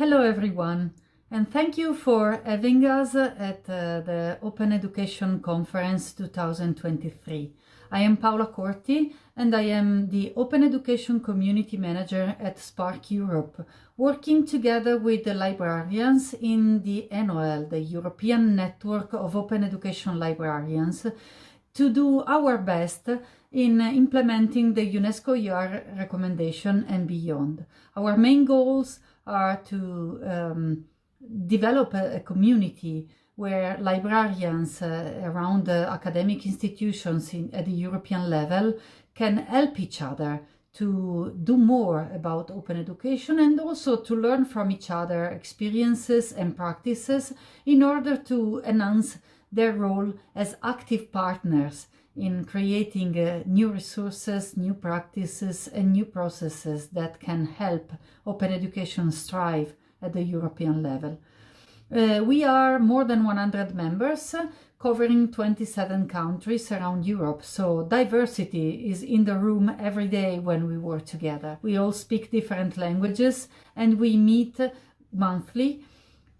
Hello everyone, and thank you for having us at the Open Education Conference 2023. I am Paola Corti and I am the Open Education Community Manager at Spark Europe, working together with the librarians in the NOL, the European Network of Open Education Librarians, to do our best in implementing the UNESCO ER recommendation and beyond. Our main goals are to develop a community where librarians around academic institutions at the European level can help each other to do more about open education and also to learn from each other experiences and practices in order to enhance their role as active partners in creating new resources, new practices, and new processes that can help open education strive at the European level. We are more than 100 members, covering 27 countries around Europe, so diversity is in the room every day when we work together. We all speak different languages and we meet monthly,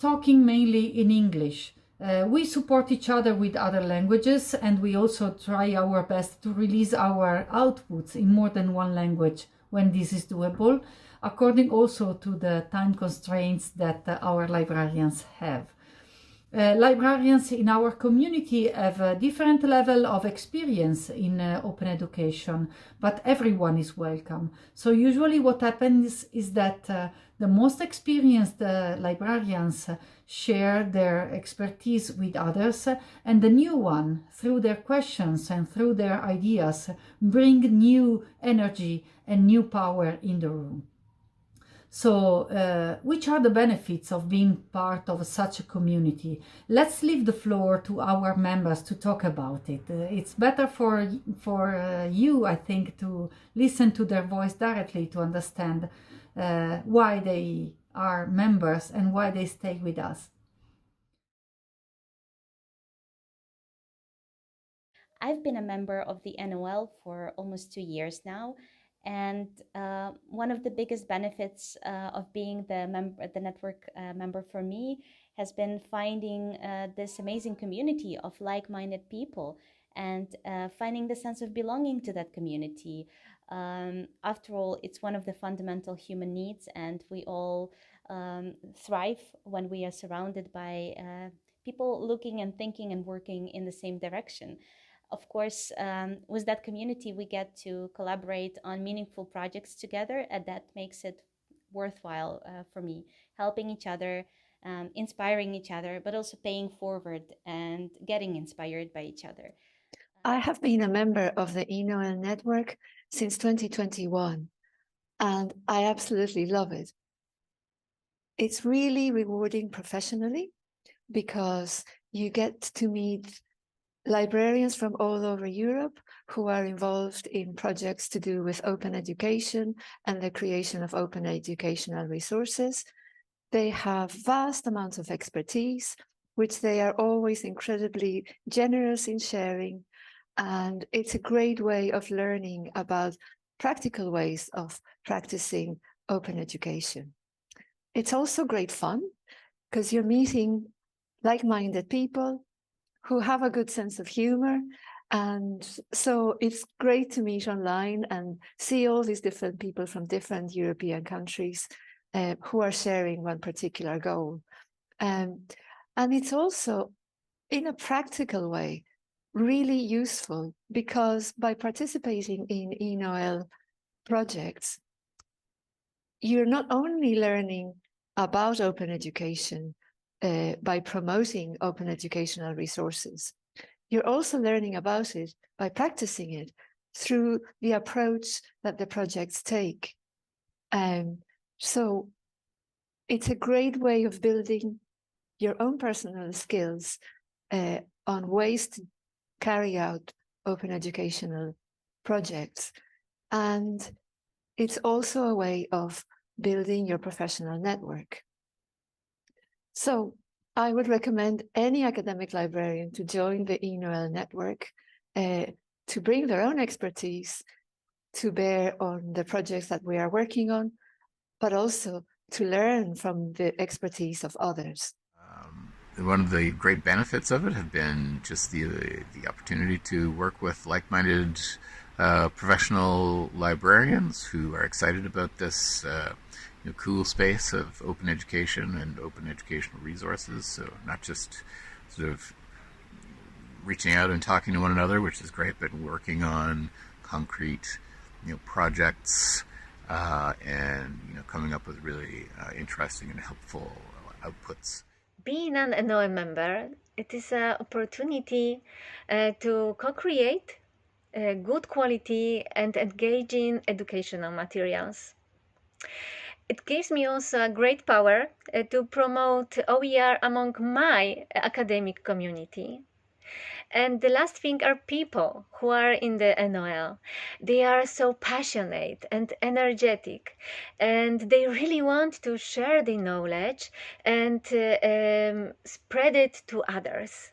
talking mainly in English. We support each other with other languages and we also try our best to release our outputs in more than one language when this is doable, according also to the time constraints that our librarians have. Librarians in our community have a different level of experience in open education, but everyone is welcome. So usually what happens is that the most experienced librarians share their expertise with others, and the new one, through their questions and through their ideas, bring new energy and new power in the room. So, which are the benefits of being part of such a community? Let's leave the floor to our members to talk about it. It's better for you, I think, to listen to their voice directly to understand why they are members and why they stay with us. I've been a member of the NOL for almost 2 years now. And one of the biggest benefits of being the network member for me has been finding this amazing community of like-minded people and finding the sense of belonging to that community. After all, it's one of the fundamental human needs, and we all thrive when we are surrounded by people looking and thinking and working in the same direction. Of course, with that community, we get to collaborate on meaningful projects together, and that makes it worthwhile for me, helping each other, inspiring each other, but also paying forward and getting inspired by each other. I have been a member of the ENOL network since 2021, and I absolutely love it. It's really rewarding professionally because you get to meet librarians from all over Europe who are involved in projects to do with open education and the creation of open educational resources. They have vast amounts of expertise, which they are always incredibly generous in sharing. And it's a great way of learning about practical ways of practicing open education. It's also great fun because you're meeting like-minded people who have a good sense of humor. And so it's great to meet online and see all these different people from different European countries who are sharing one particular goal. And it's also, in a practical way, really useful because by participating in ENOL projects, you're not only learning about open education by promoting open educational resources, you're also learning about it by practicing it through the approach that the projects take. So it's a great way of building your own personal skills on ways to carry out open educational projects. And it's also a way of building your professional network. So I would recommend any academic librarian to join the ENOL network to bring their own expertise to bear on the projects that we are working on, but also to learn from the expertise of others. One of the great benefits of it have been just the opportunity to work with like-minded professional librarians who are excited about this cool space of open education and open educational resources. So not just sort of reaching out and talking to one another, which is great, but working on concrete projects and coming up with really interesting and helpful outputs. Being an NOA member, it is an opportunity to co-create good quality and engaging educational materials. It gives me also great power to promote OER among my academic community. And the last thing are people who are in the NOL. They are so passionate and energetic, and they really want to share the knowledge and spread it to others.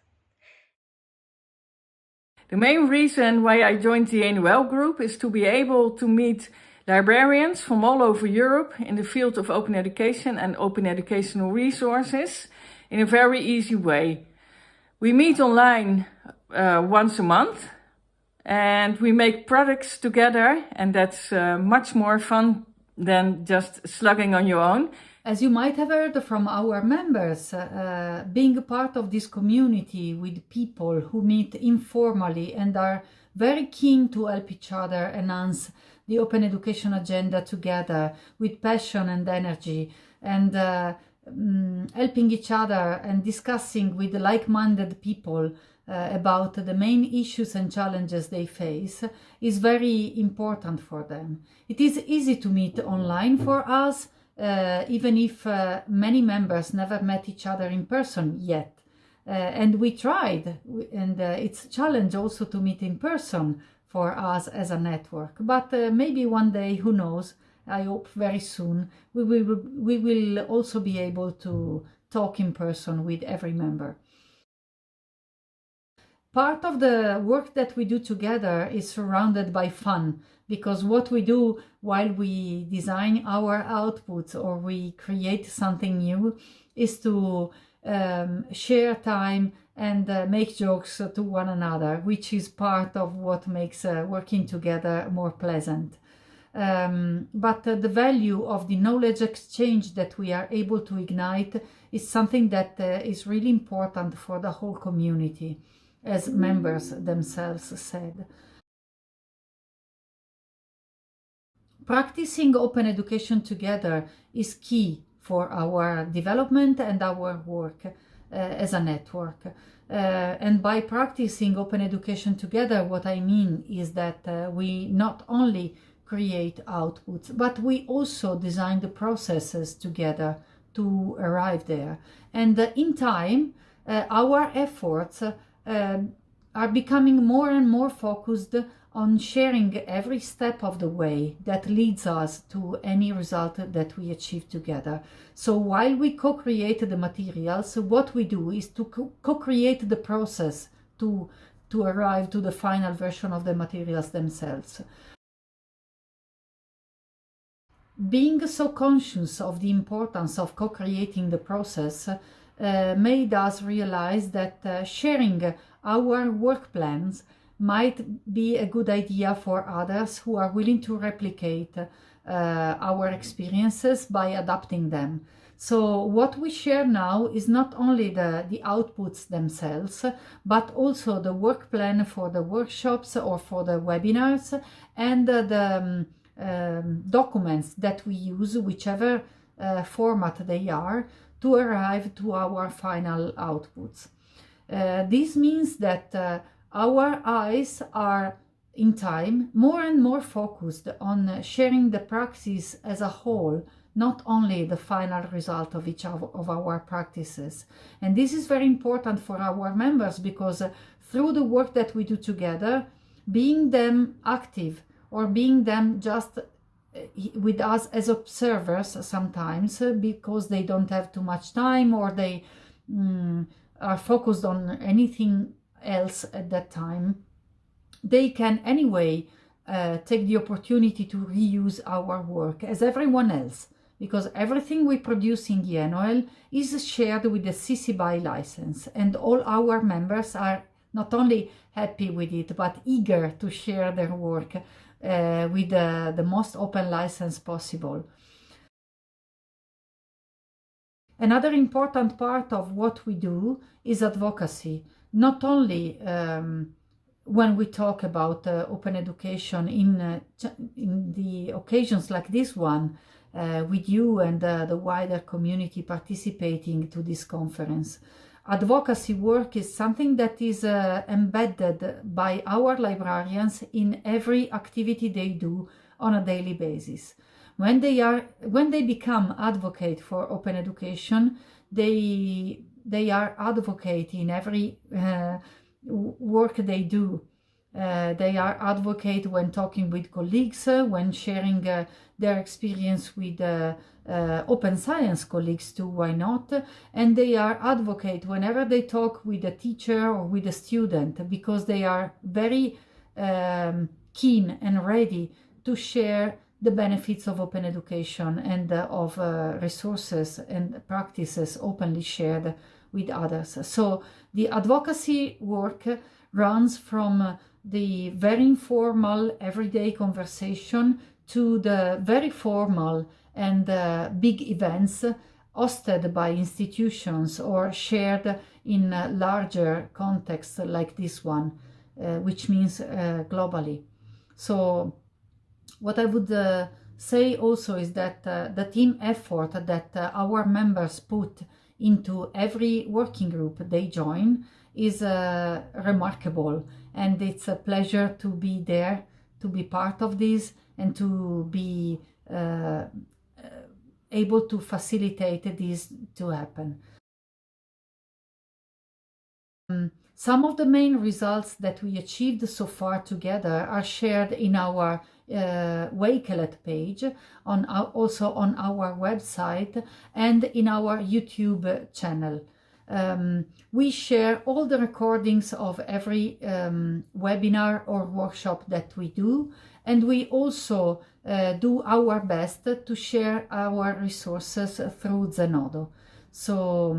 The main reason why I joined the NOL group is to be able to meet librarians from all over Europe in the field of open education and open educational resources in a very easy way. We meet online once a month and we make products together, and that's much more fun than just slugging on your own. As you might have heard from our members, being a part of this community with people who meet informally and are very keen to help each other enhance the open education agenda together with passion and energy, and helping each other and discussing with like-minded people about the main issues and challenges they face is very important for them. It is easy to meet online for us, even if many members never met each other in person yet. And we tried, and it's a challenge also to meet in person for us as a network. But maybe one day, who knows, I hope very soon, we will also be able to talk in person with every member. Part of the work that we do together is surrounded by fun, because what we do while we design our outputs or we create something new is to share time and make jokes to one another, which is part of what makes working together more pleasant. But the value of the knowledge exchange that we are able to ignite is something that is really important for the whole community, as members themselves said. Practicing open education together is key for our development and our work as a network. And by practicing open education together, what I mean is that we not only create outputs, but we also design the processes together to arrive there. And in time, our efforts are becoming more and more focused on sharing every step of the way that leads us to any result that we achieve together. So while we co-create the materials, what we do is to co-create the process to arrive to the final version of the materials themselves. Being so conscious of the importance of co-creating the process made us realize that sharing our work plans might be a good idea for others who are willing to replicate our experiences by adapting them. So what we share now is not only the outputs themselves, but also the work plan for the workshops or for the webinars, and the documents that we use, whichever format they are, to arrive to our final outputs. This means that our eyes are in time more and more focused on sharing the practice as a whole, not only the final result of each of our practices. And this is very important for our members, because through the work that we do together, being them active or being them just with us as observers sometimes, because they don't have too much time or they are focused on anything else at that time, they can anyway take the opportunity to reuse our work as everyone else, because everything we produce in the NOL is shared with the CC BY license, and all our members are not only happy with it, but eager to share their work with the most open license possible. Another important part of what we do is advocacy, not only when we talk about open education in the occasions like this one, with you and the wider community participating to this conference. Advocacy work is something that is embedded by our librarians in every activity they do on a daily basis. When they become advocate for open education, they are advocate in every work they do. They are advocate when talking with colleagues, when sharing their experience with open science colleagues too, why not? And they are advocate whenever they talk with a teacher or with a student, because they are very keen and ready to share the benefits of open education and of resources and practices openly shared with others. So the advocacy work runs from the very informal everyday conversation to the very formal and big events hosted by institutions or shared in larger contexts like this one, which means globally. So what I would say also is that the team effort that our members put into every working group they join is remarkable, and it's a pleasure to be there, to be part of this, and to be able to facilitate this to happen. Some of the main results that we achieved so far together are shared in our Wakelet page, also on our website and in our YouTube channel. We share all the recordings of every webinar or workshop that we do, and we also do our best to share our resources through Zenodo. So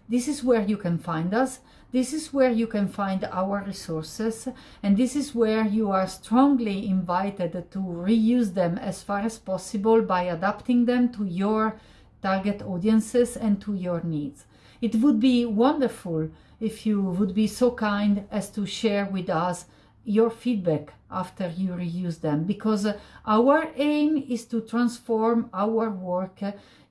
this is where you can find us, this is where you can find our resources, and this is where you are strongly invited to reuse them as far as possible by adapting them to your target audiences and to your needs. It would be wonderful if you would be so kind as to share with us your feedback after you reuse them, because our aim is to transform our work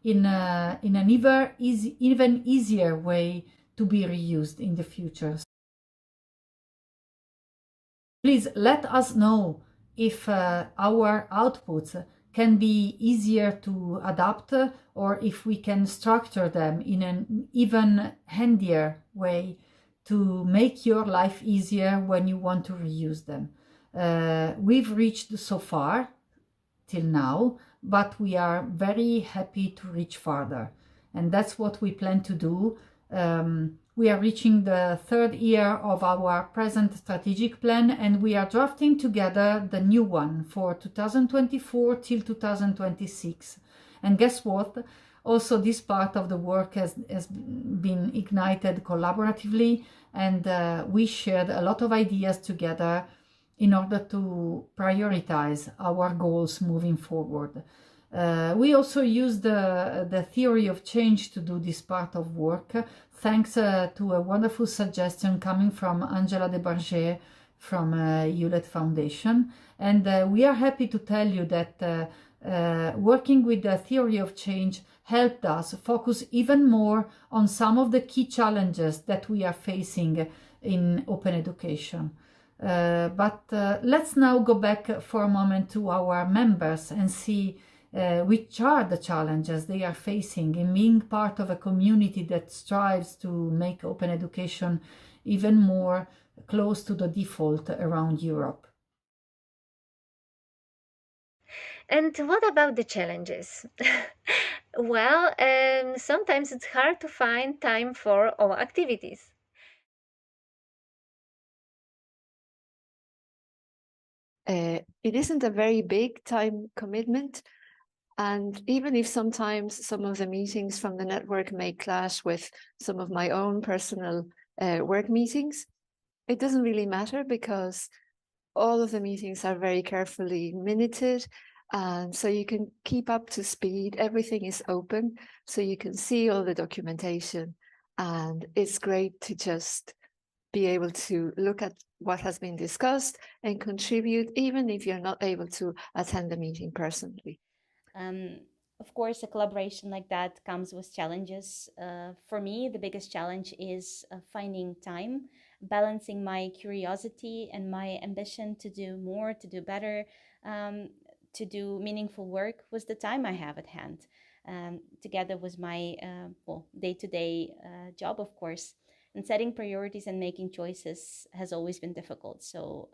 in an even easier way to be reused in the future. Please let us know if our outputs can be easier to adapt, or if we can structure them in an even handier way to make your life easier when you want to reuse them. We've reached so far till now, but we are very happy to reach farther, and that's what we plan to do. We are reaching the third year of our present strategic plan, and we are drafting together the new one for 2024 till 2026. And guess what? Also, this part of the work has been ignited collaboratively, and we shared a lot of ideas together in order to prioritize our goals moving forward. We also used the theory of change to do this part of work, thanks to a wonderful suggestion coming from Angela de Barger from Hewlett Foundation. And we are happy to tell you that working with the theory of change helped us focus even more on some of the key challenges that we are facing in open education. But let's now go back for a moment to our members and see which are the challenges they are facing in being part of a community that strives to make open education even more close to the default around Europe. And what about the challenges? Well, sometimes it's hard to find time for all activities. It isn't a very big time commitment, And even if sometimes some of the meetings from the network may clash with some of my own personal work meetings, it doesn't really matter because all of the meetings are very carefully minuted. And so you can keep up to speed. Everything is open, so you can see all the documentation. And it's great to just be able to look at what has been discussed and contribute, even if you're not able to attend the meeting personally. Of course, a collaboration like that comes with challenges. For me, the biggest challenge is finding time, balancing my curiosity and my ambition to do more, to do better, to do meaningful work with the time I have at hand, together with my day-to-day job, of course. And setting priorities and making choices has always been difficult. So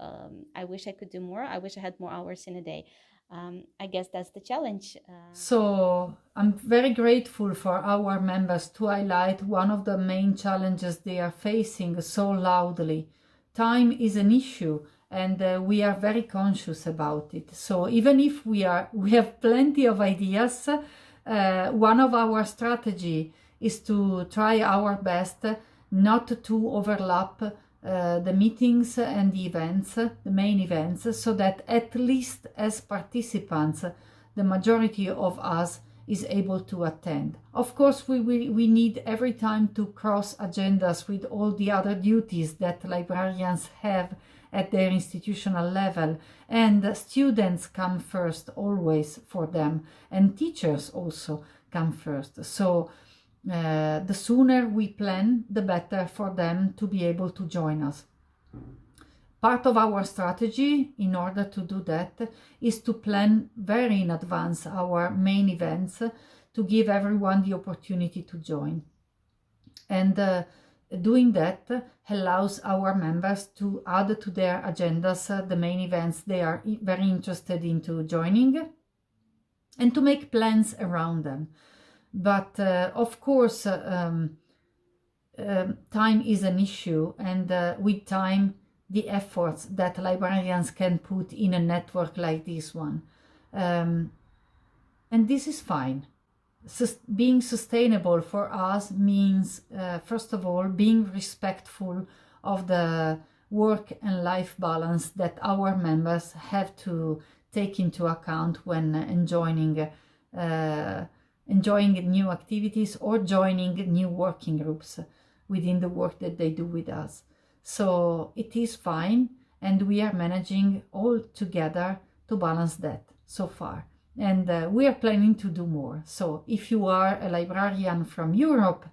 I wish I could do more. I wish I had more hours in a day. I guess that's the challenge. So I'm very grateful for our members to highlight one of the main challenges they are facing so loudly. Time is an issue, and we are very conscious about it. So even if we have plenty of ideas, one of our strategy is to try our best not to overlap the meetings and the events, the main events, so that at least as participants, the majority of us is able to attend. Of course, we need every time to cross agendas with all the other duties that librarians have at their institutional level, and students come first always for them, and teachers also come first. So the sooner we plan, the better for them to be able to join us. Part of our strategy in order to do that is to plan very in advance our main events to give everyone the opportunity to join. And doing that allows our members to add to their agendas the main events they are very interested into joining and to make plans around them. But of course, time is an issue, and with time, the efforts that librarians can put in a network like this one. And this is fine. Being sustainable for us means, first of all, being respectful of the work and life balance that our members have to take into account when enjoying new activities or joining new working groups within the work that they do with us. So it is fine, and we are managing all together to balance that so far. And we are planning to do more. So if you are a librarian from Europe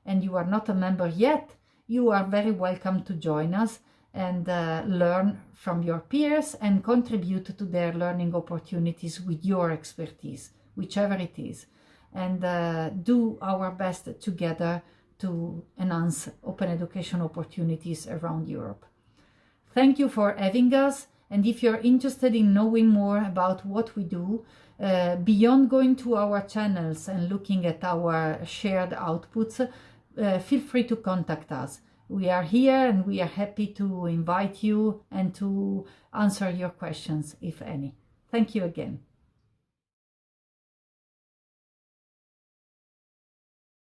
and you are not a member yet, you are very welcome to join us and learn from your peers and contribute to their learning opportunities with your expertise, whichever it is. And do our best together to enhance open education opportunities around Europe. Thank you for having us, and if you're interested in knowing more about what we do, beyond going to our channels and looking at our shared outputs, feel free to contact us. We are here and we are happy to invite you and to answer your questions, if any. Thank you again.